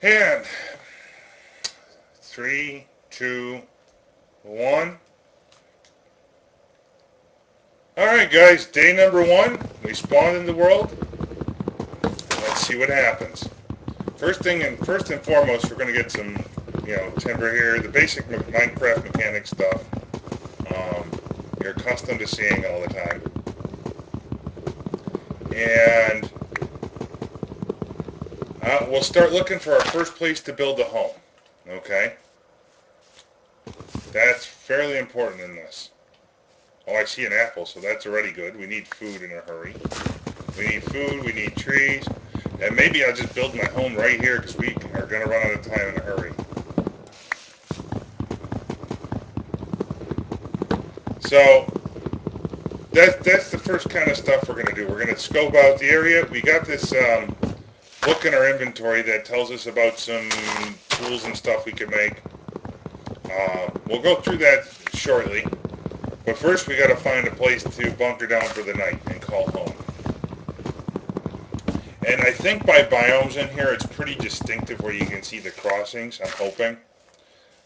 And 3, 2, 1. Alright guys, day number 1. We spawned in the world. Let's see what happens. First and foremost, we're going to get some, timber here. The basic Minecraft mechanic stuff. You're accustomed to seeing all the time. And we'll start looking for our first place to build a home. Okay? That's fairly important in this. Oh, I see an apple, so that's already good. We need food in a hurry. We need food, we need trees. And maybe I'll just build my home right here because we are going to run out of time in a hurry. So, that's the first kind of stuff we're going to do. We're going to scope out the area. We got this book in our inventory that tells us about some tools and stuff we can make. We'll go through that shortly. But first we got to find a place to bunker down for the night and call home. And I think by biomes in here it's pretty distinctive where you can see the crossings, I'm hoping.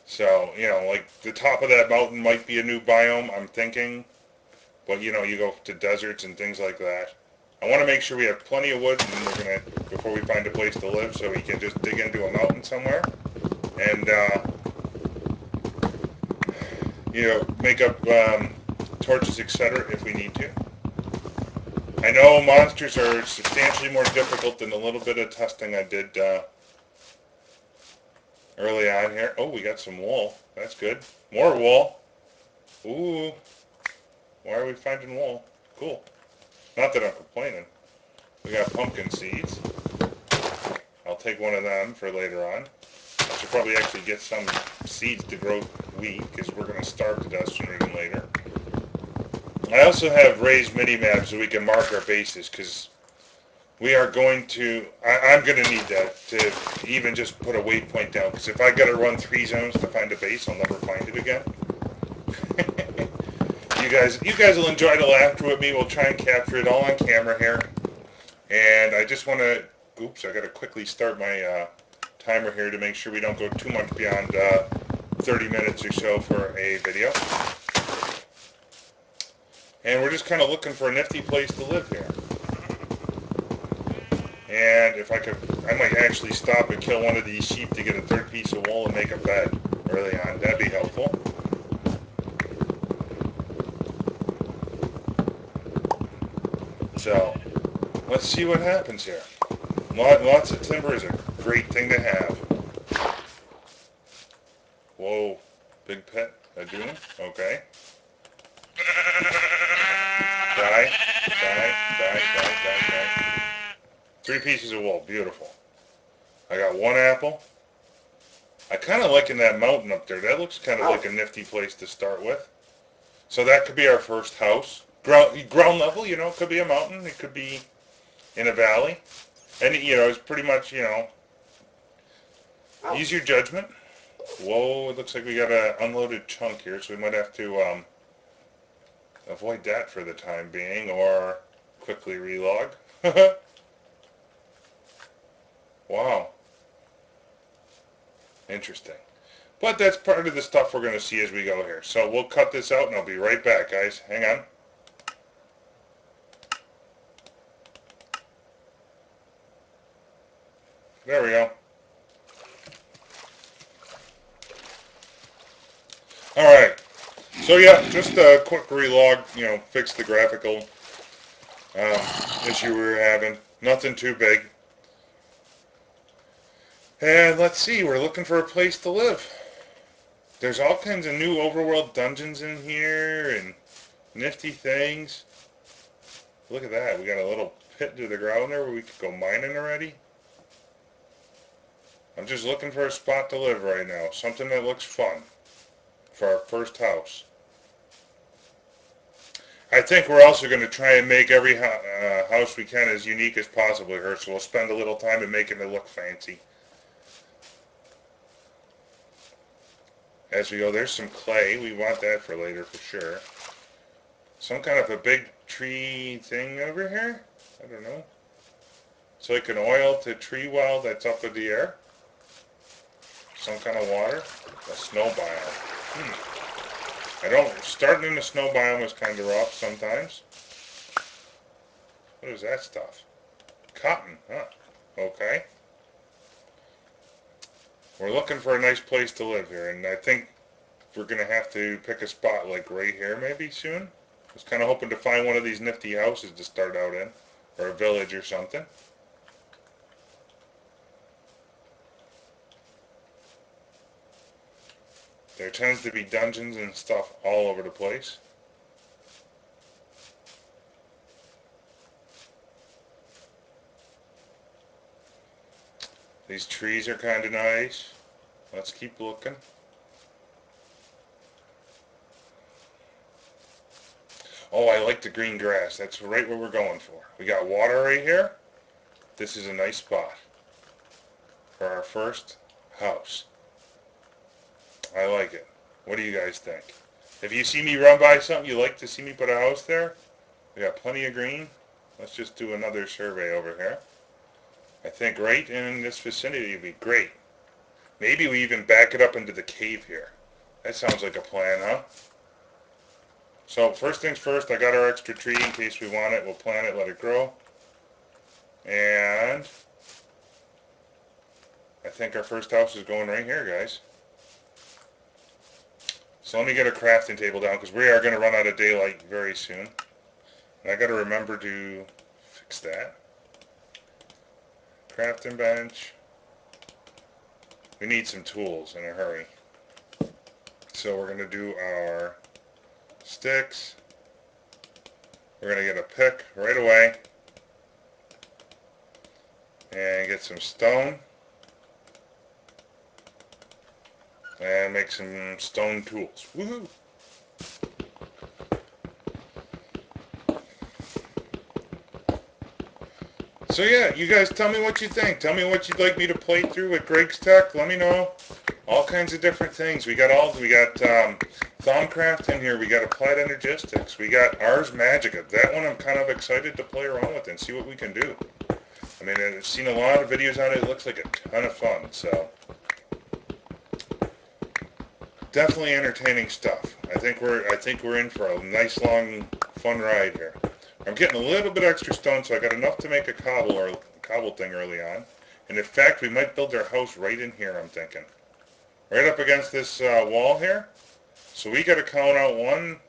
So, like the top of that mountain might be a new biome, I'm thinking. But, you go to deserts and things like that. I want to make sure we have plenty of wood and we're going to, before we find a place to live, so we can just dig into a mountain somewhere. And, make up torches, etc. if we need to. I know monsters are substantially more difficult than a little bit of testing I did early on here. Oh, we got some wool. That's good. More wool. Ooh. Why are we finding wool? Cool. Not that I'm complaining. We got pumpkin seeds. I'll take one of them for later on. I should probably actually get some seeds to grow wheat because we're going to starve to death sooner than later. I also have raised mini-maps so we can mark our bases because we are going to, I'm going to need that to even just put a waypoint down because if I got to run 3 zones to find a base, I'll never find it again. You guys will enjoy the laughter with me. We'll try and capture it all on camera here. And I just want to, I got to quickly start my timer here to make sure we don't go too much beyond 30 minutes or so for a video. And we're just kind of looking for a nifty place to live here. And if I could, I might actually stop and kill one of these sheep to get a 3rd piece of wool and make a bed early on. That'd be helpful. So, let's see what happens here. Lots of timber is a great thing to have. Whoa, big pet. A dune? Okay. Die. 3 pieces of wool. Beautiful. I got 1 apple. I kind of liking that mountain up there. That looks kind of like a nifty place to start with. So that could be our first house. Ground level, it could be a mountain. It could be in a valley. And, it's pretty much, use your judgment. Whoa, it looks like we got an unloaded chunk here, so we might have to avoid that for the time being, or quickly relog. Wow. Interesting. But that's part of the stuff we're going to see as we go here. So we'll cut this out and I'll be right back, guys. Hang on. There we go. Alright. So yeah, just a quick relog, fix the graphical issue we were having. Nothing too big. And let's see, we're looking for a place to live. There's all kinds of new overworld dungeons in here and nifty things. Look at that, we got a little pit to the ground there where we could go mining already. I'm just looking for a spot to live right now, something that looks fun for our first house. I think we're also going to try and make every house we can as unique as possible here, so we'll spend a little time in making it look fancy. As we go, there's some clay. We want that for later for sure. Some kind of a big tree thing over here? I don't know. It's like an oil to tree well that's up in the air. some kind of water. A snow biome. Starting in the snow biome is kind of rough sometimes. What is that stuff? Cotton, huh? Okay. We're looking for a nice place to live here, and I think we're going to have to pick a spot like right here maybe soon. I was kind of hoping to find one of these nifty houses to start out in, or a village or something. There tends to be dungeons and stuff all over the place. These trees are kind of nice. Let's keep looking. Oh, I like the green grass. That's right what we're going for. We got water right here. This is a nice spot for our first house. I like it. What do you guys think? If you see me run by something, you like to see me put a house there? We got plenty of green. Let's just do another survey over here. I think right in this vicinity would be great. Maybe we even back it up into the cave here. That sounds like a plan, huh? So first things first, I got our extra tree in case we want it. We'll plant it, let it grow. And I think our first house is going right here, guys. So let me get a crafting table down because we are going to run out of daylight very soon. And I got to remember to fix that. Crafting bench. We need some tools in a hurry. So we're going to do our sticks. We're going to get a pick right away. And get some stone. And make some stone tools. Woohoo! So yeah, you guys tell me what you think. Tell me what you'd like me to play through with Greg's Tech. Let me know. All kinds of different things. We got Thumbcraft in here. We got Applied Energistics. We got Ars Magica. That one I'm kind of excited to play around with and see what we can do. I mean, I've seen a lot of videos on it. It looks like a ton of fun. So definitely entertaining stuff. I think we're in for a nice long fun ride here. I'm getting a little bit extra stone, so I got enough to make a cobble thing early on. And in fact, we might build our house right in here, I'm thinking. Right up against this wall here. So we got to count out 1,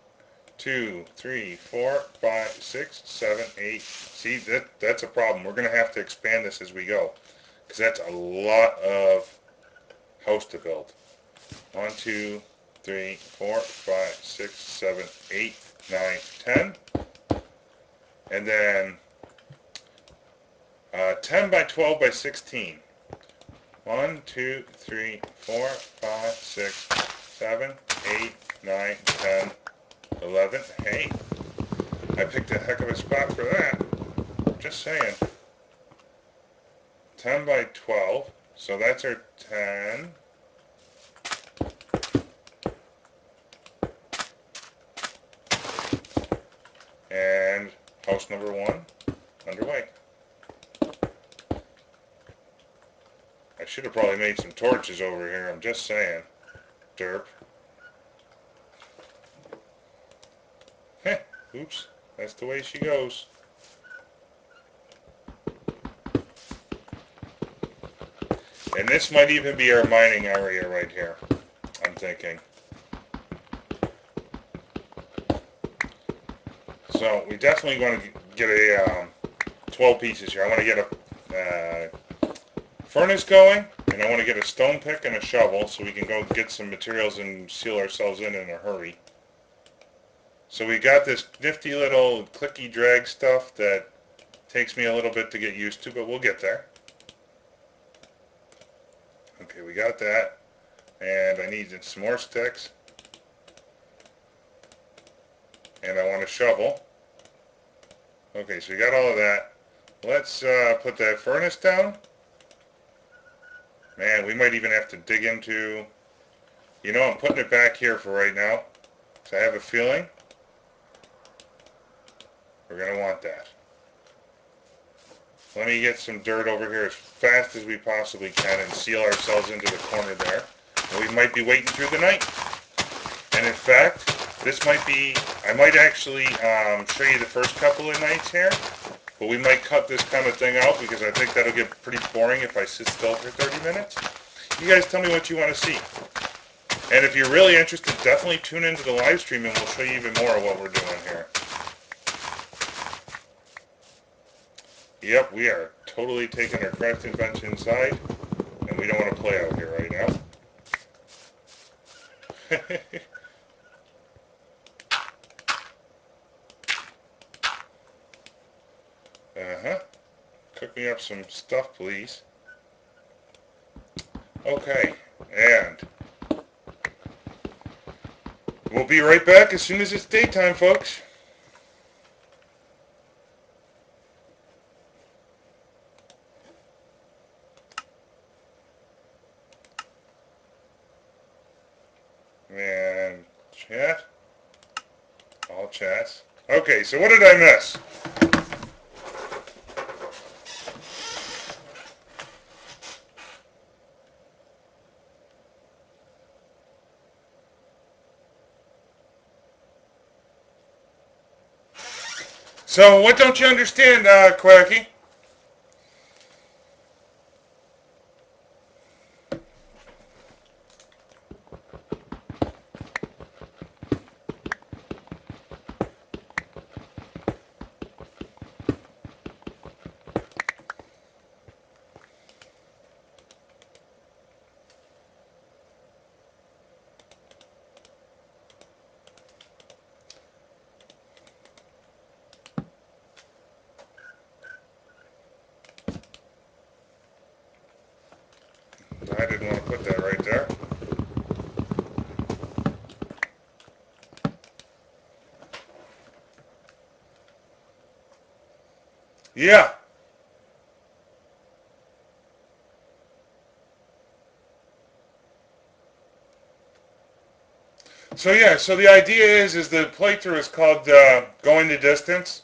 2, 3, 4, 5, 6, 7, 8. See, that's a problem. We're going to have to expand this as we go. Because that's a lot of house to build. 1, 2, 3, 4, 5, 6, 7, 8, 9, 10. And then 10 by 12 by 16. 1, 2, 3, 4, 5, 6, 7, 8, 9, 10, 11. Hey, I picked a heck of a spot for that. Just saying. 10 by 12. So that's our 10. And house number 1 underway. I should have probably made some torches over here. I'm just saying. Derp. Heh. Oops. That's the way she goes. And this might even be our mining area right here. I'm thinking. So we definitely want to get a 12 pieces here. I want to get a furnace going, and I want to get a stone pick and a shovel so we can go get some materials and seal ourselves in a hurry. So we got this nifty little clicky drag stuff that takes me a little bit to get used to, but we'll get there. Okay, we got that, and I need some more sticks, and I want a shovel. Okay, so we got all of that. Let's put that furnace down. Man, we might even have to dig into... You know, I'm putting it back here for right now. So I have a feeling we're going to want that. Let me get some dirt over here as fast as we possibly can and seal ourselves into the corner there. And we might be waiting through the night. And in fact, this might be, I might actually show you the first couple of nights here. But we might cut this kind of thing out because I think that'll get pretty boring if I sit still for 30 minutes. You guys tell me what you want to see. And if you're really interested, definitely tune into the live stream and we'll show you even more of what we're doing here. Yep, we are totally taking our crafting bench inside, and we don't want to play out here right now. Uh-huh. Cook me up some stuff, please. Okay, and we'll be right back as soon as it's daytime, folks. And chat. All chats. Okay, so what did I miss? So what don't you understand, Quacky? I didn't want to put that right there. Yeah. So yeah, so the idea is the playthrough is called going the distance.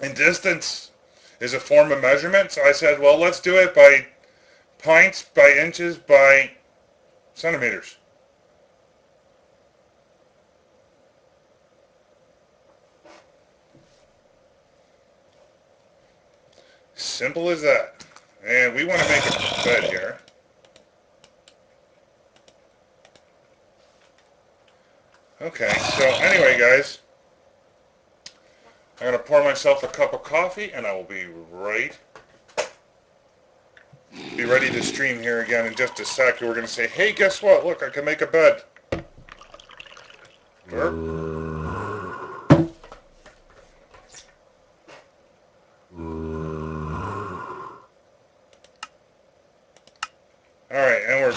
And distance is a form of measurement. So I said, well, let's do it by pints, by inches, by centimeters. Simple as that. And we want to make a bed here. Okay, so anyway, guys, I'm going to pour myself a cup of coffee, and I will be ready to stream here again in just a sec. We're going to say, hey, guess what? Look, I can make a bed. Burp. Alright, and we're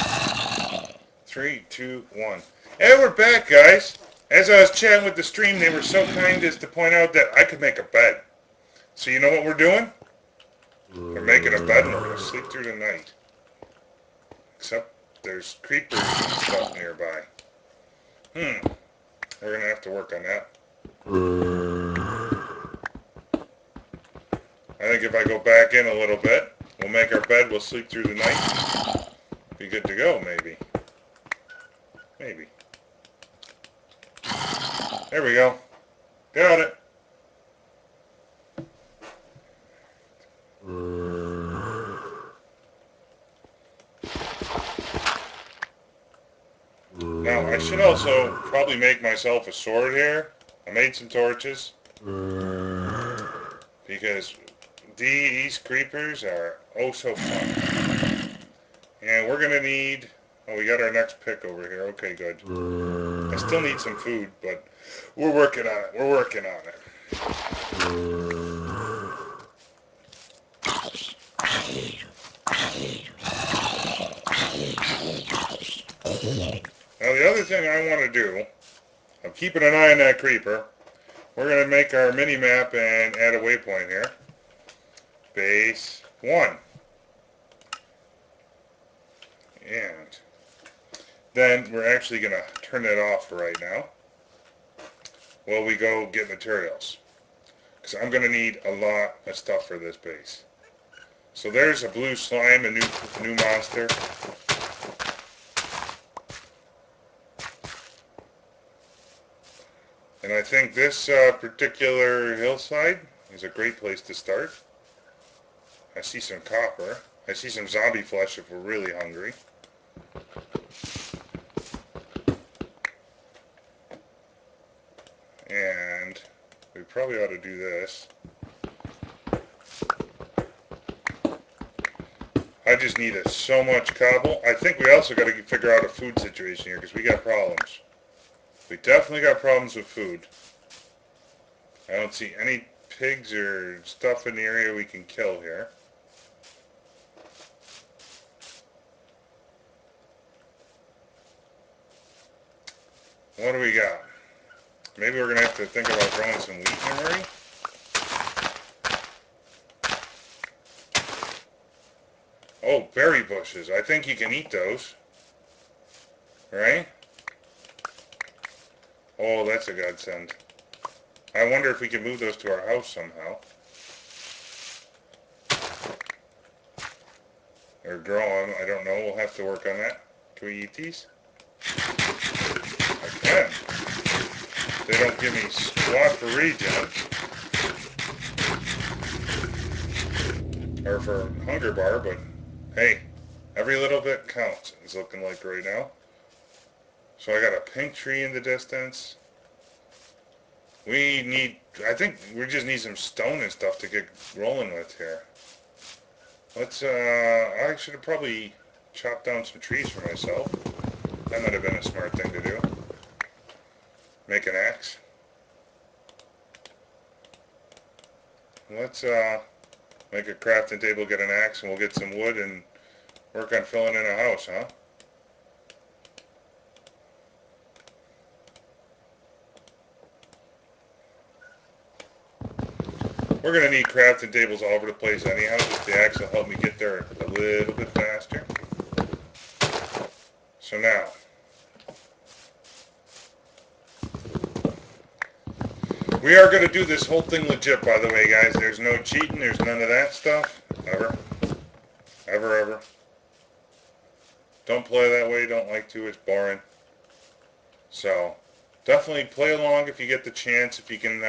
3, 2, 1. And we're back, guys. As I was chatting with the stream, they were so kind as to point out that I could make a bed. So you know what we're doing? We're making a bed and we're going to sleep through the night. Except there's creepers and stuff nearby. We're going to have to work on that. I think if I go back in a little bit, we'll make our bed, we'll sleep through the night. Be good to go, maybe. Maybe. There we go. Got it. Now, I should also probably make myself a sword here. I made some torches. Because these creepers are oh so fun. And we're going to need... Oh, we got our next pick over here. Okay, good. I still need some food, but we're working on it. We're working on it. Now, the other thing I want to do, I'm keeping an eye on that creeper. We're going to make our mini-map and add a waypoint here. Base 1. And then we're actually going to turn that off for right now while we go get materials. Because I'm going to need a lot of stuff for this base. So there's a blue slime, a new monster. And I think this particular hillside is a great place to start. I see some copper. I see some zombie flesh if we're really hungry. And we probably ought to do this. I just need so much cobble. I think we also got to figure out a food situation here because we got problems. We definitely got problems with food. I don't see any pigs or stuff in the area we can kill here. What do we got? Maybe we're going to have to think about growing some wheat in a hurry. Oh, berry bushes. I think you can eat those. Right? Oh, that's a godsend. I wonder if we can move those to our house somehow. Or grow them. I don't know. We'll have to work on that. Can we eat these? I can. They don't give me squat for regen. Or for hunger bar, but hey, every little bit counts, it's looking like right now. So I got a pink tree in the distance. I think we just need some stone and stuff to get rolling with here. I should have probably chopped down some trees for myself. That might have been a smart thing to do. Make an axe. Let's make a crafting table, get an axe, and we'll get some wood and work on filling in a house, huh? We're going to need crafting tables all over the place anyhow. Just the axe will help me get there a little bit faster. So now, we are going to do this whole thing legit, by the way, guys. There's no cheating. There's none of that stuff. Ever. Ever, ever. Don't play that way. Don't like to. It's boring. So, definitely play along if you get the chance. If you can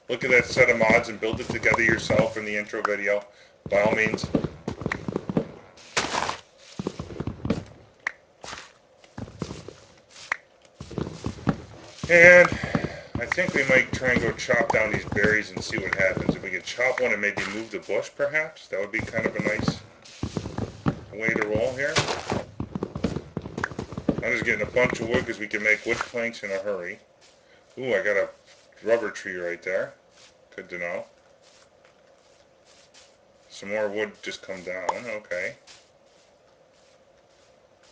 look at that set of mods and build it together yourself in the intro video, by all means. And I think we might try and go chop down these berries and see what happens. If we could chop one and maybe move the bush, perhaps, that would be kind of a nice way to roll here. I'm just getting a bunch of wood because we can make wood planks in a hurry. Ooh, I got a rubber tree right there. Good to know. Some more wood just come down. Okay.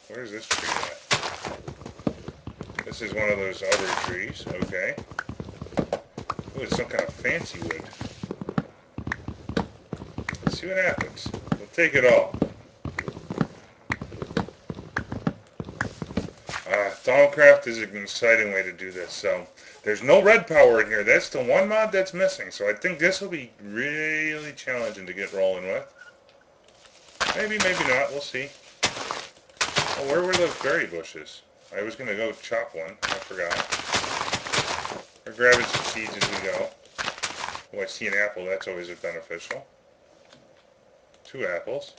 Where's this tree at? This is one of those other trees. Okay. Ooh, it's some kind of fancy wood. Let's see what happens. We'll take it all. Thaumcraft is an exciting way to do this. So there's no red power in here. That's the one mod that's missing. So I think this will be really challenging to get rolling with. Maybe, maybe not. We'll see. Oh, where were those berry bushes? I was going to go chop one. I forgot. We're grabbing some seeds as we go. Oh, I see an apple. That's always beneficial. 2 apples.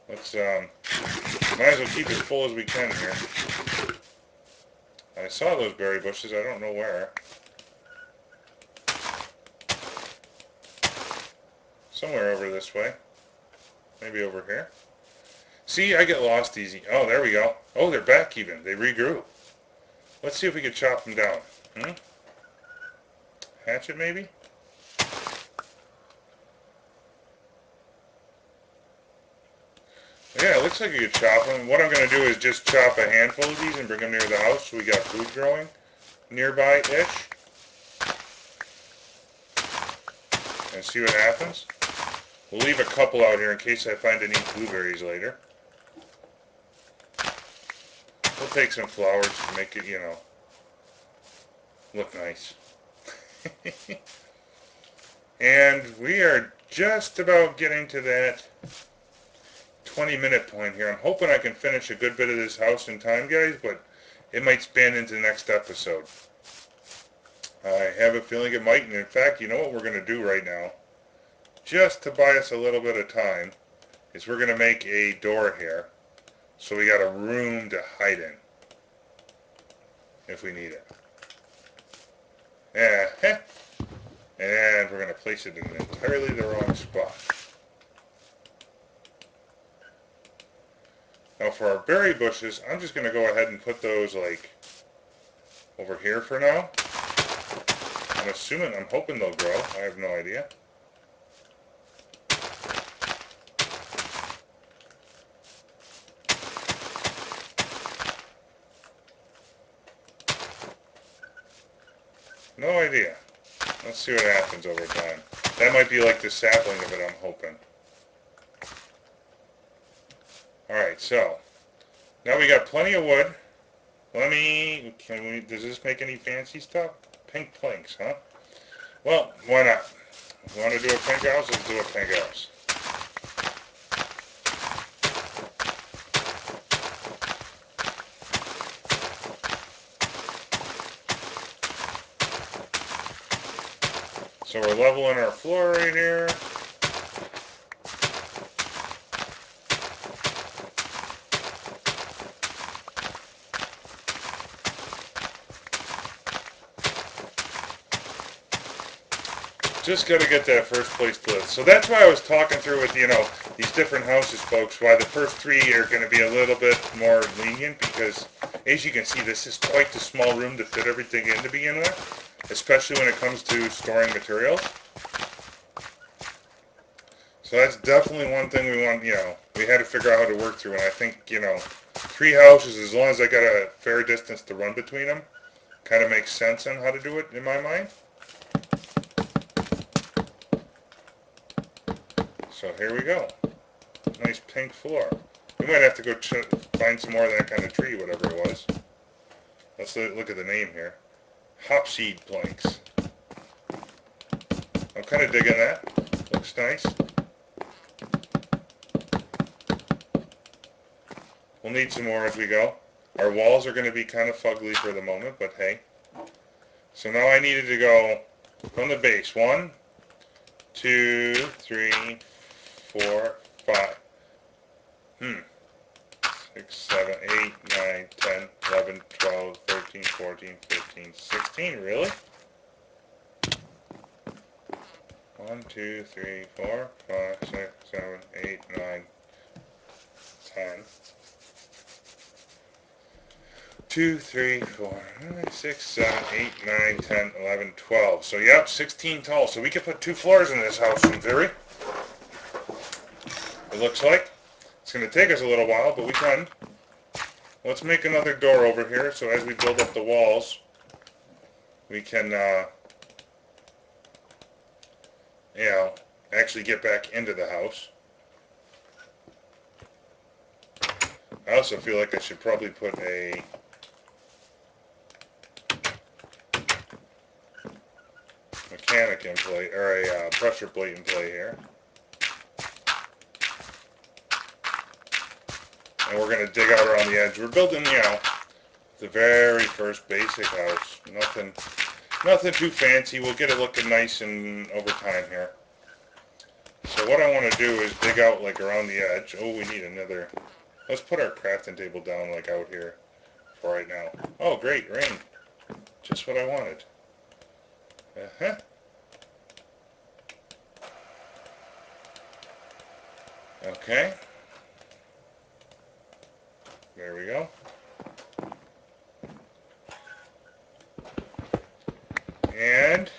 Let's, might as well keep as full as we can here. I saw those berry bushes. I don't know where. Somewhere over this way. Maybe over here. See, I get lost easy. Oh, there we go. Oh, they're back even. They regrew. Let's see if we can chop them down. Hatchet, maybe? Yeah, it looks like you could chop them. What I'm going to do is just chop a handful of these and bring them near the house so we got food growing nearby-ish. And see what happens. We'll leave a couple out here in case I find any blueberries later. We'll take some flowers to make it, you know, look nice. And we are just about getting to that 20-minute point here. I'm hoping I can finish a good bit of this house in time, guys, but it might span into the next episode. I have a feeling it might, and in fact, you know what we're going to do right now? Just to buy us a little bit of time, is we're going to make a door here, so we got a room to hide in, if we need it. Yeah, and we're going to place it in entirely the wrong spot. Now for our berry bushes, I'm just going to go ahead and put those like over here for now. I'm hoping they'll grow. I have no idea. No idea. Let's see what happens over time. That might be like the sapling of it, I'm hoping. Alright, so now we got plenty of wood. Does this make any fancy stuff? Pink planks, huh? Well, why not? If you want to do a pink house, let's do a pink house. So we're leveling our floor right here. Just got to get that first place to live. So that's why I was talking through with, these different houses, folks, why the first three are going to be a little bit more lenient, because as you can see, this is quite the small room to fit everything in to begin with, especially when it comes to storing materials. So that's definitely one thing we want, we had to figure out how to work through, and I think, 3 houses, as long as I got a fair distance to run between them, kind of makes sense on how to do it in my mind. So here we go. Nice pink floor. We might have to go find some more of that kind of tree, whatever it was. Let's look at the name here. Hopseed planks. I'm kind of digging that. Looks nice. We'll need some more as we go. Our walls are going to be kind of fugly for the moment, but hey. So now I needed to go from the base. 1, 2, 3, 4, 5. 6, 7, 8, 9, 10, 11, 12, 13, 14, 15, 16. Really? 1, 2, 3, 4, 5, 6, 7, 8, 9, 10. 2, 3, 4, 5, 6, 7, 8, 9, 10, 11, 12. So yep, 16 tall. So we could put 2 floors in this house in theory. It looks like. It's going to take us a little while, but we can. Let's make another door over here, so as we build up the walls, we can, actually get back into the house. I also feel like I should probably put a mechanic in play, or a pressure plate in play here. And we're going to dig out around the edge. We're building, the very first basic house. Nothing too fancy. We'll get it looking nice and over time here. So what I want to do is dig out like around the edge. Oh, we need another. Let's put our crafting table down like out here for right now. Oh, great, rain. Just what I wanted. Okay. There we go. And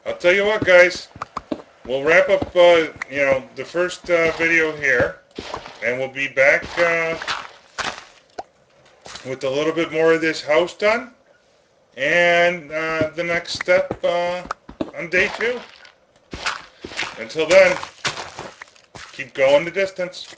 I'll tell you what, guys. We'll wrap up, the first video here, and we'll be back with a little bit more of this house done, and the next step on day 2. Until then, keep going the distance.